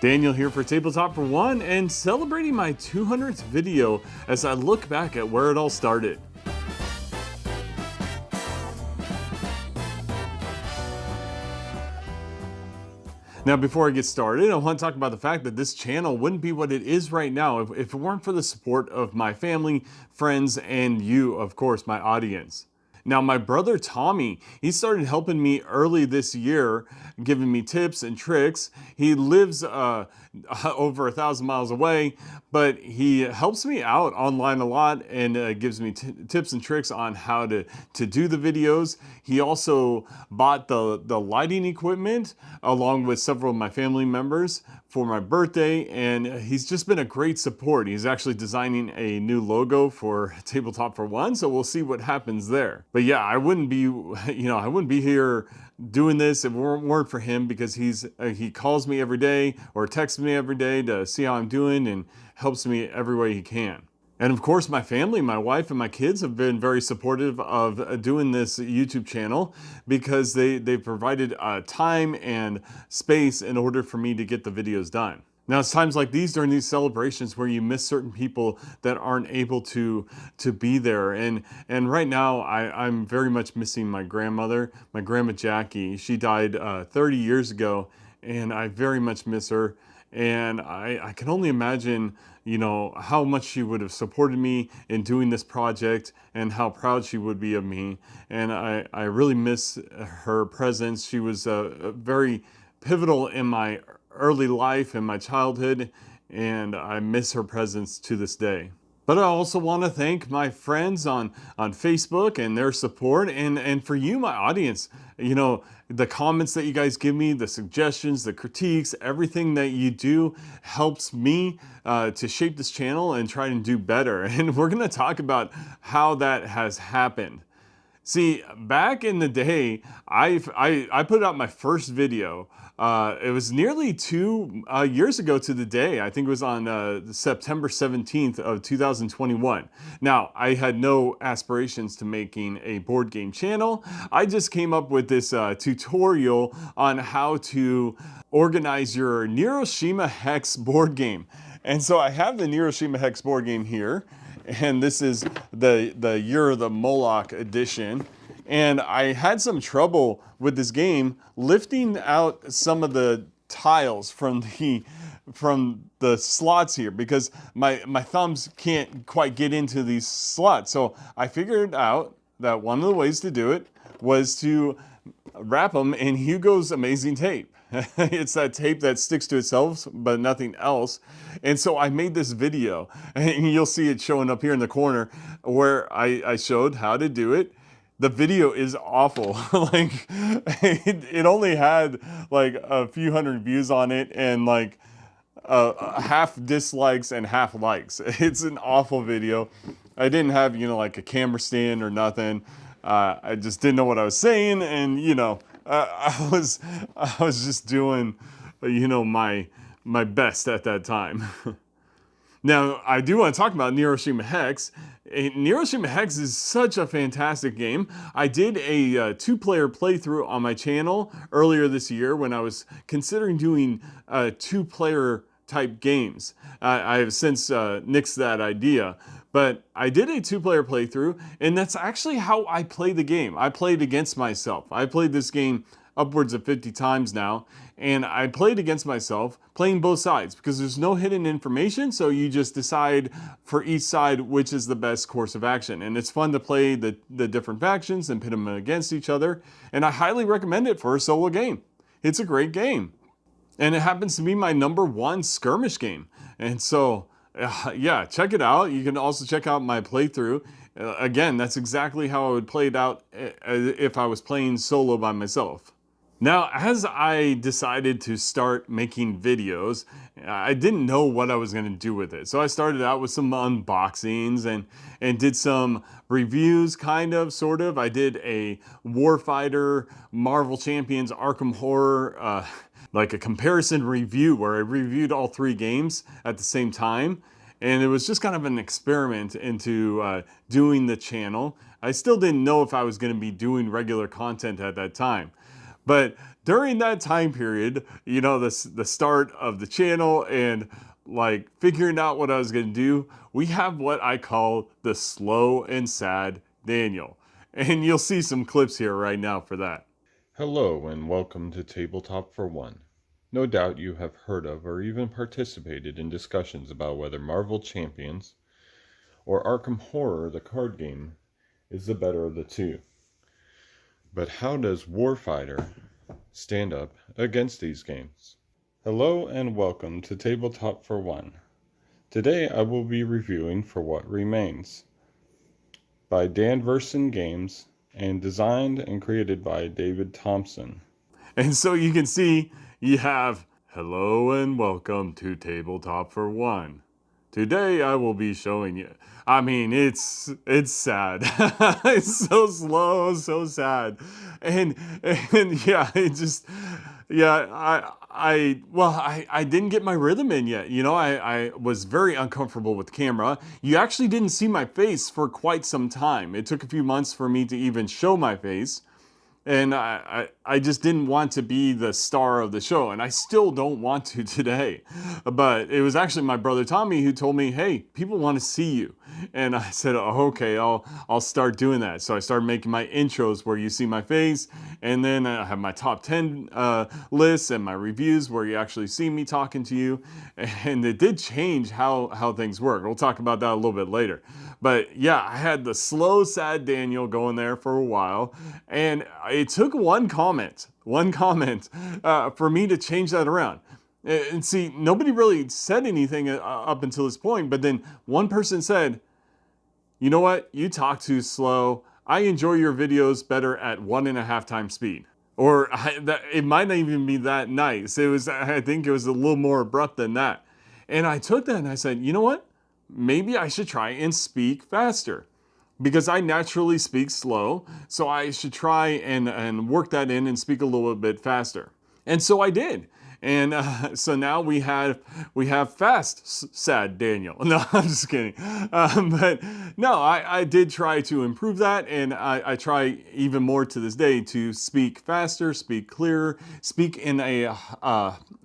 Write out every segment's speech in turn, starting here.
Daniel here for Tabletop for One and celebrating my 200th video as I look back at where it all started. Now, before I get started, I want to talk about the fact that this channel wouldn't be what it is right now if it weren't for the support of my family, friends, and you, of course, my audience. Now, my brother Tommy, he started helping me early this year, giving me tips and tricks. He lives over 1,000 miles away, but he helps me out online a lot and gives me tips and tricks on how to do the videos. He also bought the lighting equipment along with several of my family members for my birthday, and he's just been a great support. He's actually designing a new logo for Tabletop for One, so we'll see what happens there. But yeah, I wouldn't be, I wouldn't be here doing this if it weren't for him, because he calls me every day or texts me every day to see how I'm doing and helps me every way he can. And of course, my family, my wife and my kids have been very supportive of doing this YouTube channel because they've provided time and space in order for me to get the videos done. Now, it's times like these, during these celebrations, where you miss certain people that aren't able to be there. And right now, I'm very much missing my grandmother, my grandma Jackie. She died 30 years ago, and I very much miss her. And I can only imagine, how much she would have supported me in doing this project and how proud she would be of me. And I really miss her presence. She was very pivotal in my early life and my childhood, and I miss her presence to this day. But I also want to thank my friends on Facebook and their support, and for you, my audience, the comments that you guys give me, the suggestions, the critiques, everything that you do helps me to shape this channel and try and do better. And we're going to talk about how that has happened. See, back in the day, I put out my first video. It was nearly 2 years ago to the day. I think it was on September 17th of 2021. Now, I had no aspirations to making a board game channel. I just came up with this tutorial on how to organize your Neuroshima Hex board game. And so I have the Neuroshima Hex board game here. And this is the Year of the Moloch edition. And I had some trouble with this game lifting out some of the tiles from the slots here, because my thumbs can't quite get into these slots. So I figured out that one of the ways to do it was to wrap them in Hugo's amazing tape. It's that tape that sticks to itself, but nothing else. And so I made this video, and you'll see it showing up here in the corner, where I showed how to do it. The video is awful. Like, it only had like a few hundred views on it, and like half dislikes and half likes. It's an awful video. I didn't have, like a camera stand or nothing. I just didn't know what I was saying, and I was just doing, my best at that time. Now, I do want to talk about Neuroshima Hex. Neuroshima Hex is such a fantastic game. I did a two-player playthrough on my channel earlier this year when I was considering doing two-player type games. I have since nixed that idea, but I did a two-player playthrough, and that's actually how I play the game. I played against myself. I played this game upwards of 50 times now, and I played against myself, playing both sides, because there's no hidden information, so you just decide for each side which is the best course of action. And it's fun to play the different factions and pit them against each other, and I highly recommend it for a solo game. It's a great game. And it happens to be my #1 skirmish game. And so, yeah, check it out. You can also check out my playthrough. Again, that's exactly how I would play it out if I was playing solo by myself. Now, as I decided to start making videos, I didn't know what I was going to do with it. So I started out with some unboxings and did some reviews, sort of. I did a Warfighter Marvel Champions Arkham Horror, like a comparison review where I reviewed all 3 games at the same time. And it was just kind of an experiment into doing the channel. I still didn't know if I was going to be doing regular content at that time. But during that time period, you know, the start of the channel and like figuring out what I was going to do, we have what I call the slow and sad Daniel. And you'll see some clips here right now for that. Hello and welcome to Tabletop for One. No doubt you have heard of or even participated in discussions about whether Marvel Champions or Arkham Horror, the card game, is the better of the two. But how does Warfighter stand up against these games? Hello and welcome to Tabletop for One. Today I will be reviewing For What Remains by Dan Verson Games and designed and created by David Thompson. And so you can see you have hello and welcome to Tabletop for One. Today I will be showing you. I mean, it's sad. It's so slow, so sad, and yeah, it just yeah. I didn't get my rhythm in yet. You know, I was very uncomfortable with camera. You actually didn't see my face for quite some time. It took a few months for me to even show my face. And I just didn't want to be the star of the show, and I still don't want to today. But it was actually my brother Tommy who told me, "Hey, people want to see you," and I said, "Oh, okay, I'll start doing that." So I started making my intros where you see my face, and then I have my top 10 lists and my reviews where you actually see me talking to you, and it did change how things work. We'll talk about that a little bit later. But yeah, I had the slow, sad Daniel going there for a while, and it took one comment for me to change that around. And see, nobody really said anything up until this point, but then one person said, "You know what? You talk too slow. I enjoy your videos better at 1.5 times speed." Or it might not even be that nice. I think it was a little more abrupt than that. And I took that and I said, you know what? Maybe I should try and speak faster because I naturally speak slow. So I should try and work that in and speak a little bit faster. And so I did. And so now we have fast, sad Daniel. No, I'm just kidding. But no, I did try to improve that, and I try even more to this day to speak faster, speak clearer, speak in a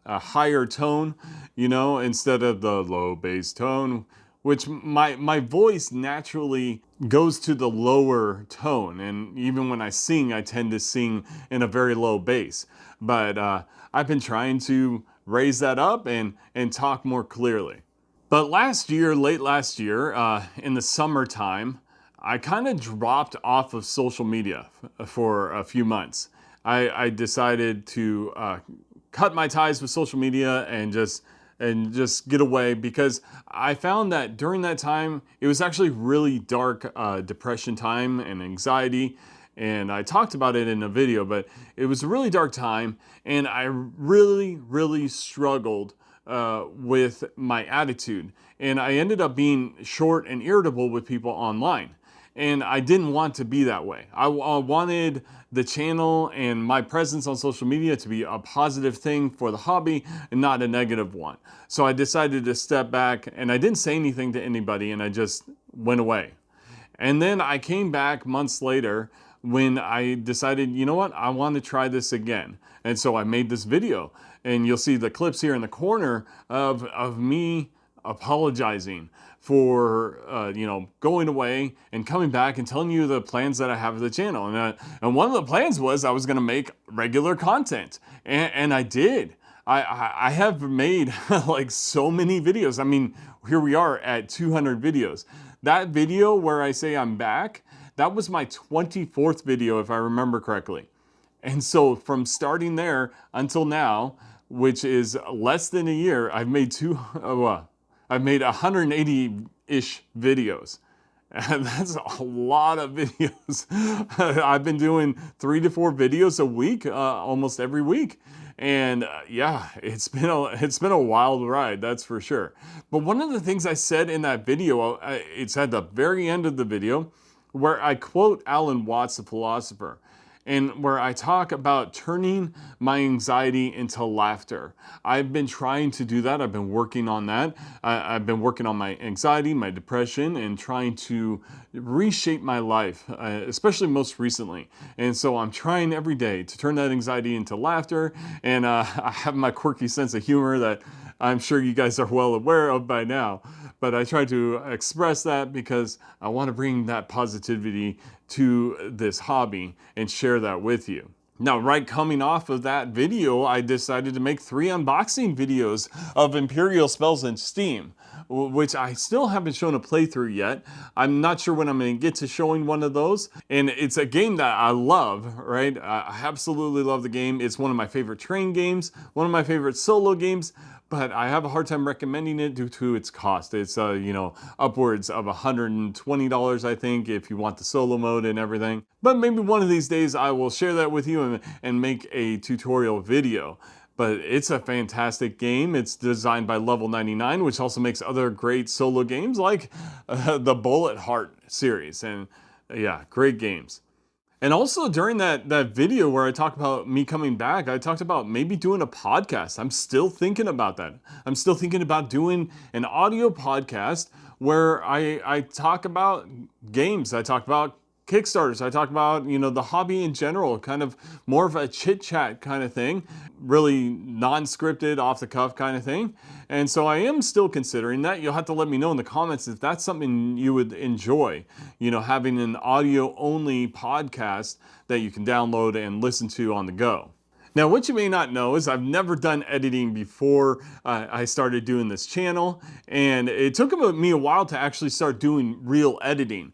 higher tone, you know, instead of the low bass tone, which my voice naturally goes to the lower tone, and even when I sing, I tend to sing in a very low bass. But I've been trying to raise that up and talk more clearly. But last year, late last year, in the summertime, I kind of dropped off of social media for a few months. I decided to cut my ties with social media and just get away because I found that during that time it was actually really dark depression time and anxiety, and I talked about it in a video, but it was a really dark time, and I really struggled with my attitude, and I ended up being short and irritable with people online. And I didn't want to be that way. I wanted the channel and my presence on social media to be a positive thing for the hobby and not a negative one. So I decided to step back, and I didn't say anything to anybody, and I just went away. And then I came back months later when I decided, you know what, I want to try this again. And so I made this video, and you'll see the clips here in the corner of me apologizing for going away and coming back and telling you the plans that I have for the channel. And one of the plans was I was going to make regular content, and I did. I have made like so many videos. I mean, here we are at 200 videos. That video where I say I'm back, that was my 24th video, if I remember correctly. And so from starting there until now, which is less than a year, I've made 180-ish videos. And that's a lot of videos. I've been doing 3 to 4 videos a week, almost every week. And yeah, it's been a wild ride, that's for sure. But one of the things I said in that video, it's at the very end of the video, where I quote Alan Watts, the philosopher. and where I talk about turning my anxiety into laughter. I've been trying to do that. I've been working on that. I've been working on my anxiety, my depression, and trying to reshape my life, especially most recently. And so I'm trying every day to turn that anxiety into laughter. And I have my quirky sense of humor that I'm sure you guys are well aware of by now. But I try to express that because I want to bring that positivity to this hobby and share that with you. Now, right coming off of that video, I decided to make 3 unboxing videos of Imperial Spells in Steam, which I still haven't shown a playthrough yet. I'm not sure when I'm going to get to showing one of those. And it's a game that I love, right? I absolutely love the game. It's one of my favorite train games, one of my favorite solo games, but I have a hard time recommending it due to its cost. It's upwards of $120, I think, if you want the solo mode and everything. But maybe one of these days I will share that with you and make a tutorial video. But it's a fantastic game. It's designed by Level 99, which also makes other great solo games like the Bullet Heart series. And yeah, great games. And also during that video where I talked about me coming back, I talked about maybe doing a podcast. I'm still thinking about that. I'm still thinking about doing an audio podcast where I talk about games. I talk about Kickstarters. I talk about, the hobby in general, kind of more of a chit chat kind of thing, really non-scripted, off the cuff kind of thing. And so I am still considering that. You'll have to let me know in the comments if that's something you would enjoy, having an audio only podcast that you can download and listen to on the go. Now, what you may not know is I've never done editing before I started doing this channel, and it took me a while to actually start doing real editing.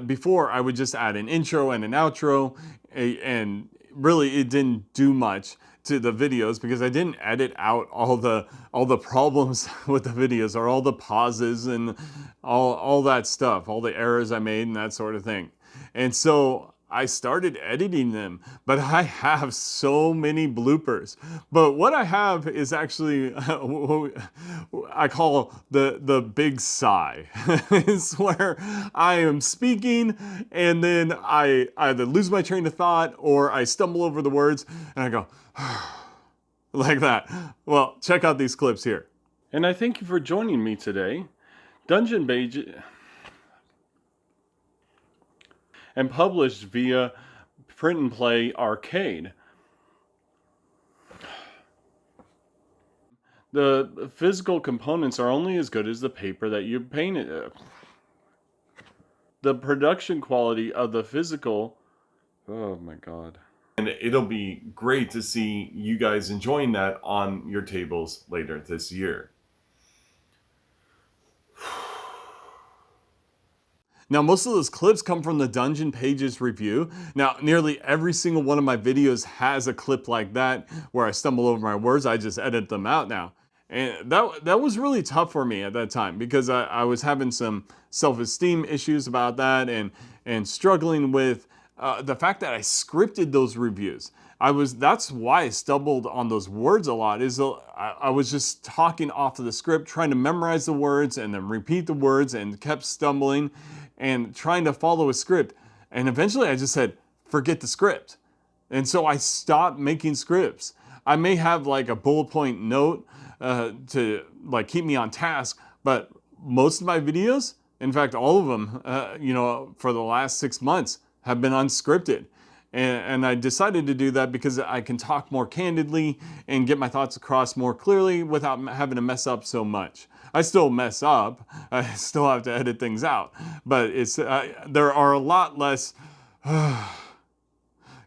Before, I would just add an intro and an outro, and really it didn't do much to the videos because I didn't edit out all the problems with the videos, or all the pauses and all that stuff, all the errors I made and that sort of thing. And so I started editing them, but I have so many bloopers. But what I have is actually I call the Big Sigh. It's where I am speaking and then I either lose my train of thought or I stumble over the words and I go like that. Well, check out these clips here. And I thank you for joining me today. Dungeon Page and published via Print and Play Arcade. The physical components are only as good as the paper that you painted. The production quality of the physical, oh my god. And it'll be great to see you guys enjoying that on your tables later this year. Now, most of those clips come from the Dungeon Pages review. Now, nearly every single one of my videos has a clip like that where I stumble over my words. I just edit them out now. And that was really tough for me at that time because I was having some self-esteem issues about that and struggling with the fact that I scripted those reviews. That's why I stumbled on those words a lot, is I was just talking off of the script, trying to memorize the words and then repeat the words and kept stumbling and trying to follow a script. And eventually I just said, forget the script. And so I stopped making scripts. I may have like a bullet point note to like keep me on task, but most of my videos, in fact, all of them, for the last 6 months have been unscripted. And I decided to do that because I can talk more candidly and get my thoughts across more clearly without having to mess up so much. I still mess up. I still have to edit things out. But there are a lot less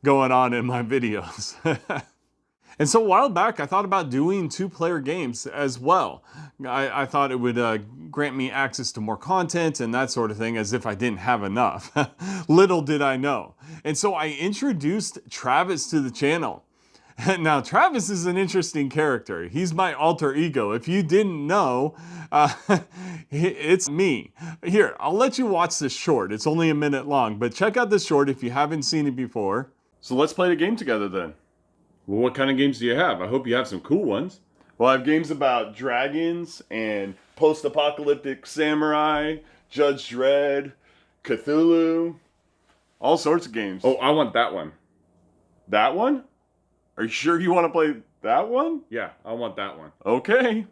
going on in my videos. And so a while back, I thought about doing 2-player games as well. I thought it would grant me access to more content and that sort of thing, as if I didn't have enough. Little did I know. And so I introduced Travis to the channel. Now, Travis is an interesting character. He's my alter ego. If you didn't know, it's me. Here, I'll let you watch this short. It's only a minute long, but check out this short if you haven't seen it before. So let's play the game together then. Well, what kind of games do you have? I hope you have some cool ones. Well, I have games about dragons and post-apocalyptic samurai, Judge Dredd, Cthulhu, all sorts of games. Oh, I want that one. That one? Are you sure you want to play that one? Yeah, I want that one. Okay.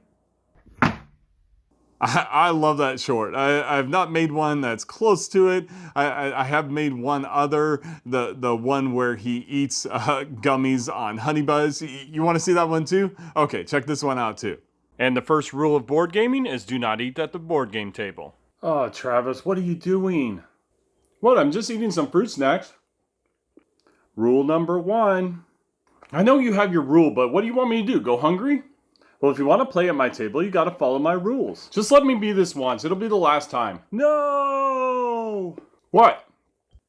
I love that short. I've not made one that's close to it. I have made one other, the one where he eats gummies on Honey Buzz. You want to see that one too? Okay, check this one out too. And the first rule of board gaming is do not eat at the board game table. Oh, Travis, what are you doing? What? I'm just eating some fruit snacks. Rule number 1. I know you have your rule, but what do you want me to do? Go hungry? Well, if you want to play at my table, you gotta follow my rules. Just let me be this once. It'll be the last time. No! What?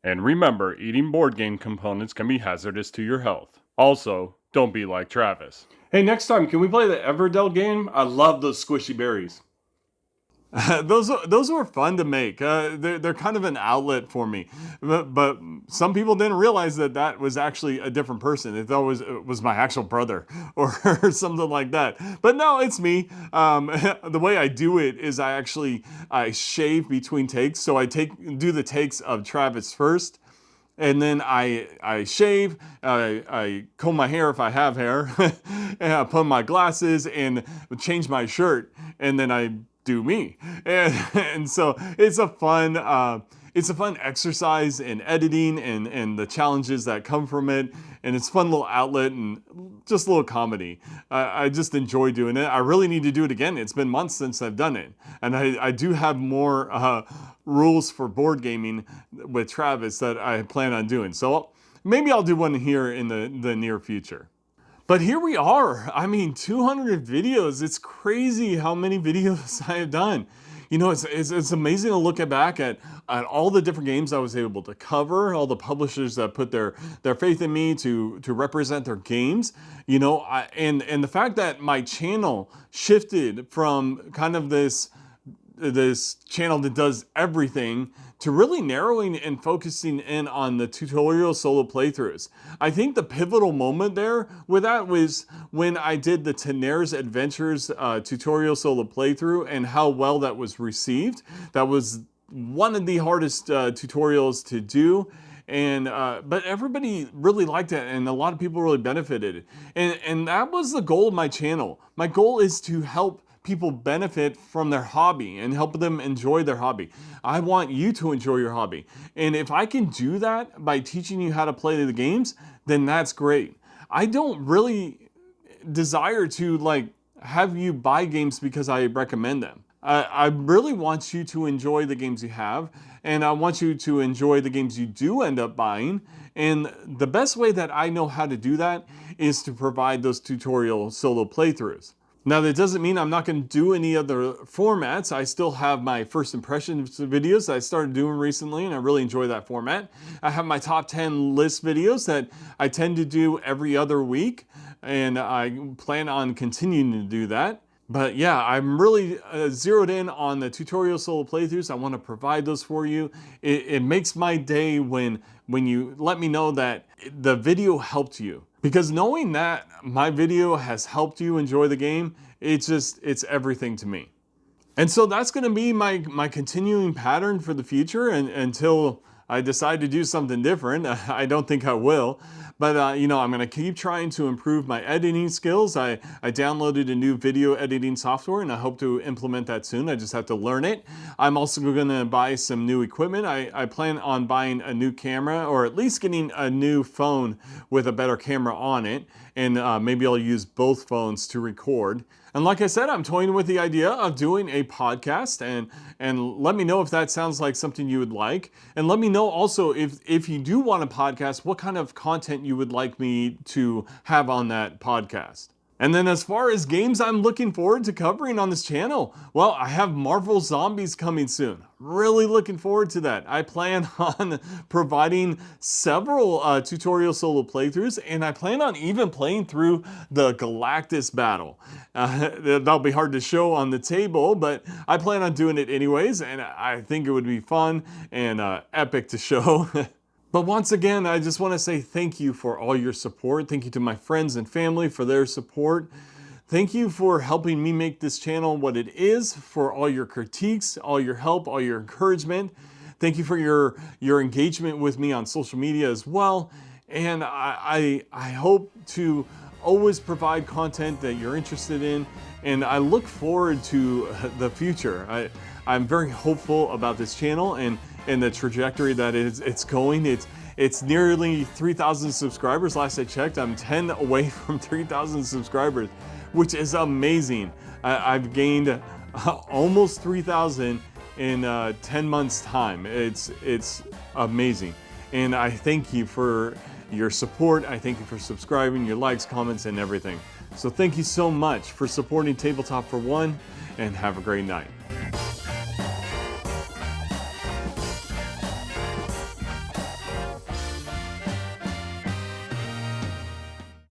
And remember, eating board game components can be hazardous to your health. Also, don't be like Travis. Hey, next time, can we play the Everdell game? I love those squishy berries. Those were fun to make. They're kind of an outlet for me, but some people didn't realize that was actually a different person. They thought it was my actual brother or something like that. But no, it's me. The way I do it is I shave between takes. So I do the takes of Travis first. And then I shave, I comb my hair if I have hair, and I put on my glasses and change my shirt, and then I do me. And so it's a fun exercise in editing and the challenges that come from it. And it's a fun little outlet and just a little comedy. I just enjoy doing it. I really need to do it again. It's been months since I've done it. And I do have more rules for board gaming with Travis that I plan on doing. So maybe I'll do one here in the near future. But here we are. I mean, 200 videos. It's crazy how many videos I have done. You know, it's amazing to look back at all the different games I was able to cover, all the publishers that put their faith in me to represent their games. You know, and the fact that my channel shifted from kind of this channel that does everything to really narrowing and focusing in on the tutorial solo playthroughs. I think the pivotal moment there with that was when I did the Tenare's Adventures tutorial solo playthrough and how well that was received. That was one of the hardest tutorials to do. And but everybody really liked it, and a lot of people really benefited. And that was the goal of my channel. My goal is to help people benefit from their hobby and help them enjoy their hobby. I want you to enjoy your hobby. And if I can do that by teaching you how to play the games, then that's great. I don't really desire to have you buy games because I recommend them. I really want you to enjoy the games you have, and I want you to enjoy the games you do end up buying. And the best way that I know how to do that is to provide those tutorial solo playthroughs. Now, that doesn't mean I'm not going to do any other formats. I still have my first impressions videos that I started doing recently, and I really enjoy that format. I have my top 10 list videos that I tend to do every other week, and I plan on continuing to do that. But yeah, I'm really zeroed in on the tutorial solo playthroughs. I want to provide those for you. It makes my day when you let me know that the video helped you. Because knowing that my video has helped you enjoy the game, it's everything to me. And so that's going to be my continuing pattern for the future until I decide to do something different. I don't think I will. But, you know, I'm going to keep trying to improve my editing skills. I downloaded a new video editing software, and I hope to implement that soon. I just have to learn it. I'm also going to buy some new equipment. I plan on buying a new camera, or at least getting a new phone with a better camera on it. And maybe I'll use both phones to record. And like I said, I'm toying with the idea of doing a podcast, and let me know if that sounds like something you would like. And let me know also if you do want a podcast, what kind of content you would like me to have on that podcast. And then as far as games I'm looking forward to covering on this channel, well, I have Marvel Zombies coming soon. Really looking forward to that. I plan on providing several tutorial solo playthroughs, and I plan on even playing through the Galactus battle. That'll be hard to show on the table, but I plan on doing it anyways, and I think it would be fun and epic to show. But once again, I just want to say thank you for all your support. Thank you to my friends and family for their support. Thank you for helping me make this channel what it is, for all your critiques, all your help, all your encouragement. Thank you for your engagement with me on social media as well. And I hope to always provide content that you're interested in, and I look forward to the future. I'm very hopeful about this channel and the trajectory that it's going. It's nearly 3,000 subscribers. Last I checked, I'm 10 away from 3,000 subscribers, which is amazing. I've gained almost 3,000 in 10 months time. It's amazing. And I thank you for your support. I thank you for subscribing, your likes, comments, and everything. So thank you so much for supporting Tabletop for One, and have a great night.